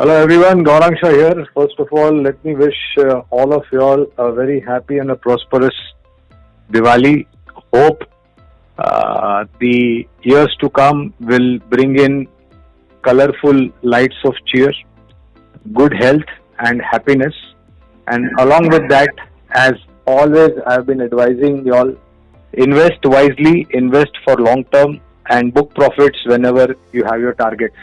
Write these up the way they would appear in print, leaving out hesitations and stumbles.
Hello everyone, Gaurang Shah here. First of all, let me wish all of you all a very happy and a prosperous Diwali. Hope the years to come will bring in colorful lights of cheer, good health and happiness. And along with that, as always, I have been advising you all, invest wisely, invest for long term and book profits whenever you have your targets.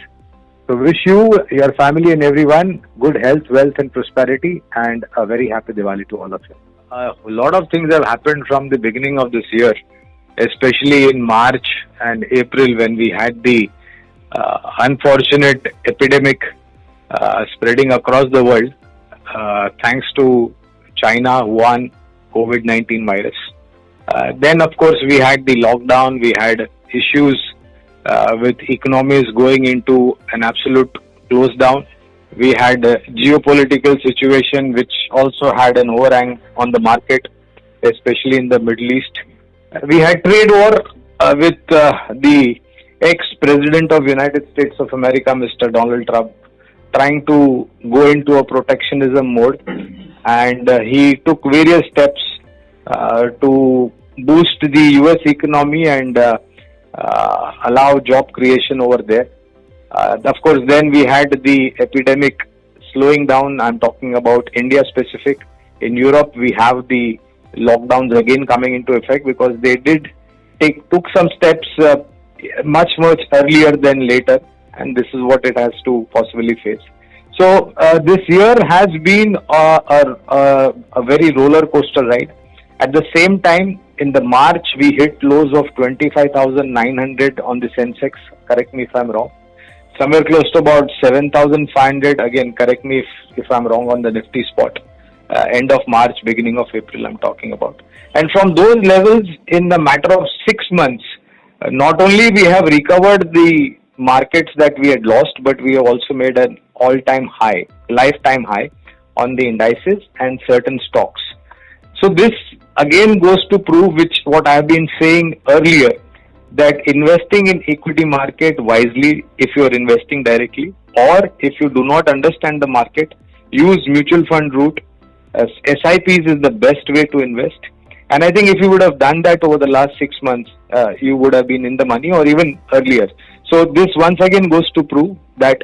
So wish you, your family and everyone good health, wealth and prosperity and a very happy Diwali to all of you. A lot of things have happened from the beginning of this year, especially in March and April when we had the unfortunate epidemic spreading across the world thanks to China, Wuhan, COVID-19 virus. Then of course we had the lockdown, we had issues with economies going into an absolute close down. We had a geopolitical situation which also had an overhang on the market, especially in the Middle East. We had trade war with the ex-president of United States of America, Mr. Donald Trump, trying to go into a protectionism mode, and he took various steps to boost the US economy and allow job creation over there. Of course, then we had the epidemic slowing down. I'm talking about India specific. In Europe, we have the lockdowns again coming into effect because they took some steps much earlier than later, and this is what it has to possibly face. So this year has been a very roller coaster ride. At the same time, in the March, we hit lows of 25,900 on the Sensex. Correct me if I'm wrong. Somewhere close to about 7,500. Again, correct me if I'm wrong on the Nifty spot. End of March, beginning of April, I'm talking about. And from those levels, in the matter of 6 months, not only we have recovered the markets that we had lost, but we have also made an all-time high, lifetime high on the indices and certain stocks. So this again goes to prove what I have been saying earlier, that investing in equity market wisely, if you are investing directly, or if you do not understand the market, use mutual fund route. SIPs is the best way to invest. And I think if you would have done that over the last 6 months, you would have been in the money or even earlier. So this once again goes to prove that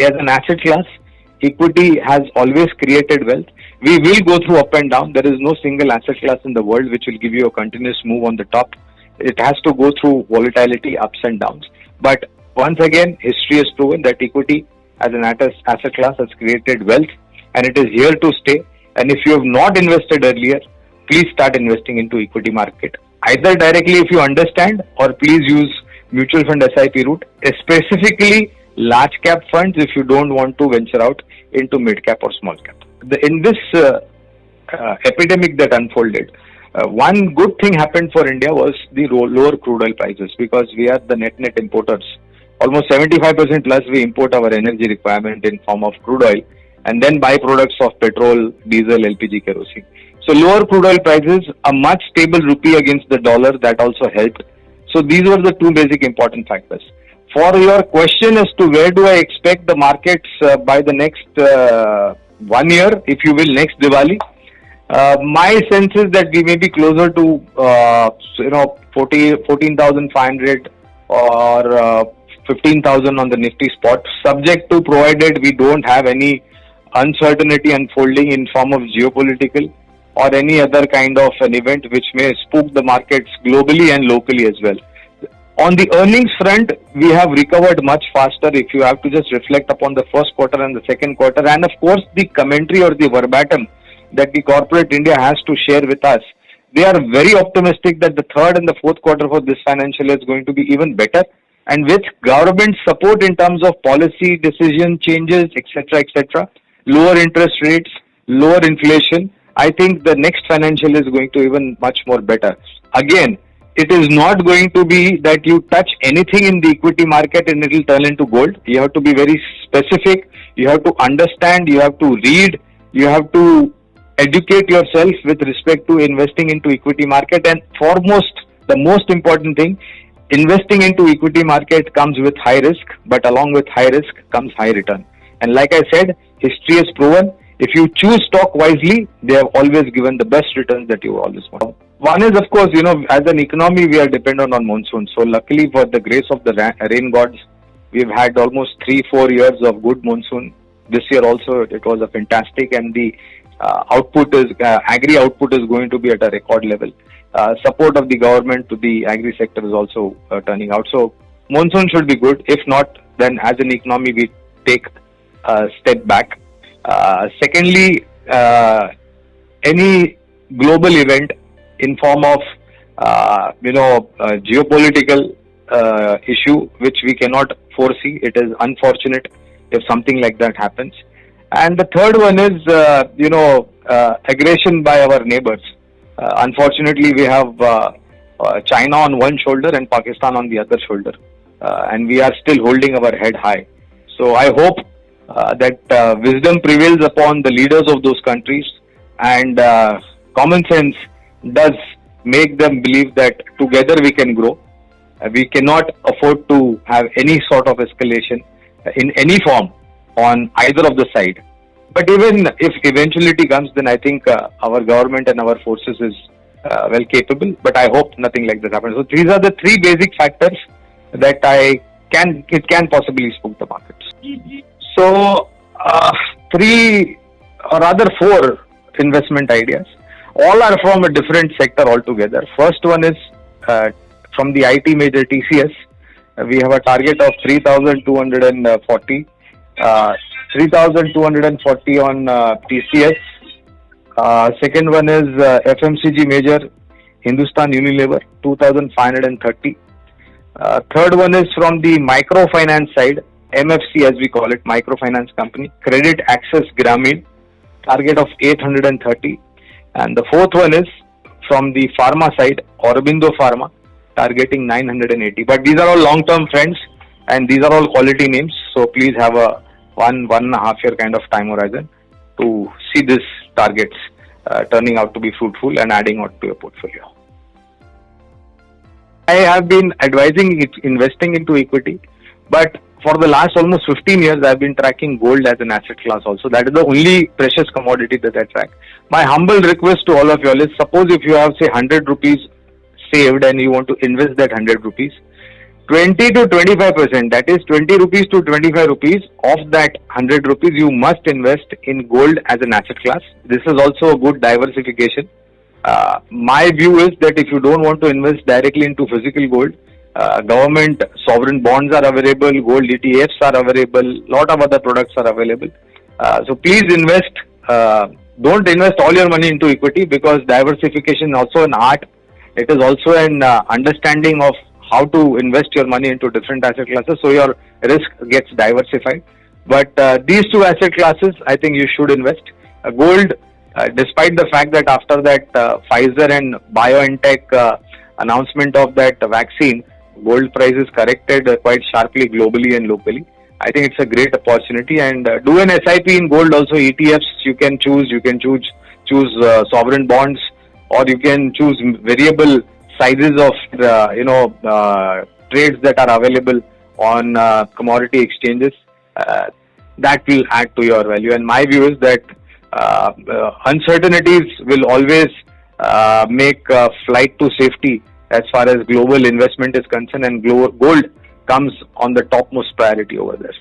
as an asset class, equity has always created wealth. We will go through up and down. There is no single asset class in the world which will give you a continuous move on the top. It has to go through volatility, ups and downs. But once again, history has proven that equity as an asset class has created wealth, and it is here to stay. And if you have not invested earlier, please start investing into equity market. Either directly if you understand, or please use mutual fund SIP route, specifically large cap funds if you don't want to venture out into mid cap or small cap. In this epidemic that unfolded, one good thing happened for India was the lower crude oil prices, because we are the net importers. Almost 75% plus we import our energy requirement in form of crude oil, and then byproducts of petrol, diesel, LPG, kerosene. So lower crude oil prices, a much stable rupee against the dollar, that also helped. So these were the two basic important factors. For your question as to where do I expect the markets by the next 1 year, if you will, next Diwali, my sense is that we may be closer to 14,500 or 15,000 on the Nifty spot, subject to provided we don't have any uncertainty unfolding in form of geopolitical or any other kind of an event which may spook the markets globally and locally as well. On the earnings front, we have recovered much faster if you have to just reflect upon the first quarter and the second quarter, and of course the commentary or the verbatim that the corporate India has to share with us. They are very optimistic that the third and the fourth quarter for this financial year is going to be even better, and with government support in terms of policy decision changes, etc., lower interest rates, lower inflation, I think the next financial year is going to even much more better. Again, it is not going to be that you touch anything in the equity market and it will turn into gold. You have to be very specific. You have to understand. You have to read. You have to educate yourself with respect to investing into equity market. And foremost, the most important thing, investing into equity market comes with high risk, but along with high risk comes high return. And like I said, history has proven if you choose stock wisely, they have always given the best returns that you always want. One is, of course, as an economy, we are dependent on monsoon. So luckily, for the grace of the rain gods, we've had almost 3-4 years of good monsoon. This year also, it was a fantastic, and the agri output is going to be at a record level. Support of the government to the agri sector is also turning out. So monsoon should be good. If not, then as an economy, we take a step back. Secondly, any global event in form of geopolitical issue which we cannot foresee. It is unfortunate if something like that happens. And the third one is aggression by our neighbors. Unfortunately, we have China on one shoulder and Pakistan on the other shoulder, and we are still holding our head high. So I hope that wisdom prevails upon the leaders of those countries, and common sense does make them believe that together we can grow. We cannot afford to have any sort of escalation in any form on either of the side. But even if eventuality comes, then I think our government and our forces is well capable. But I hope nothing like that happens. So these are the three basic factors that it can possibly spook the markets. So 3 or rather 4 investment ideas. All are from a different sector altogether. First one is from the IT major TCS. We have a target of 3,240. 3,240 on TCS. Second one is FMCG major Hindustan Unilever, 2,530. Third one is from the microfinance side, MFC as we call it, microfinance company, Credit Access Grameen, target of 830. And the fourth one is from the pharma side, Aurobindo Pharma, targeting 980. But these are all long-term friends, and these are all quality names. So please have a 1.5 year kind of time horizon to see these targets turning out to be fruitful and adding on to your portfolio. I have been advising investing into equity, but for the last almost 15 years, I've been tracking gold as an asset class also. That is the only precious commodity that I track. My humble request to all of you all is, suppose if you have say 100 rupees saved and you want to invest that 100 rupees, 20 to 25%, that is 20 rupees to 25 rupees of that 100 rupees, you must invest in gold as an asset class. This is also a good diversification. My view is that if you don't want to invest directly into physical gold, government sovereign bonds are available, gold ETFs are available, lot of other products are available. So please invest. Don't invest all your money into equity, because diversification is also an art. It is also an understanding of how to invest your money into different asset classes, so your risk gets diversified. But these two asset classes, I think you should invest. Gold, despite the fact that after that Pfizer and BioNTech announcement of that vaccine, gold prices corrected quite sharply globally and locally. I think it's a great opportunity, and do an SIP in gold also. ETFs you can choose. You can choose sovereign bonds, or you can choose variable sizes of trades that are available on commodity exchanges. That will add to your value. And my view is that uncertainties will always make flight to safety as far as global investment is concerned, and gold comes on the topmost priority over there.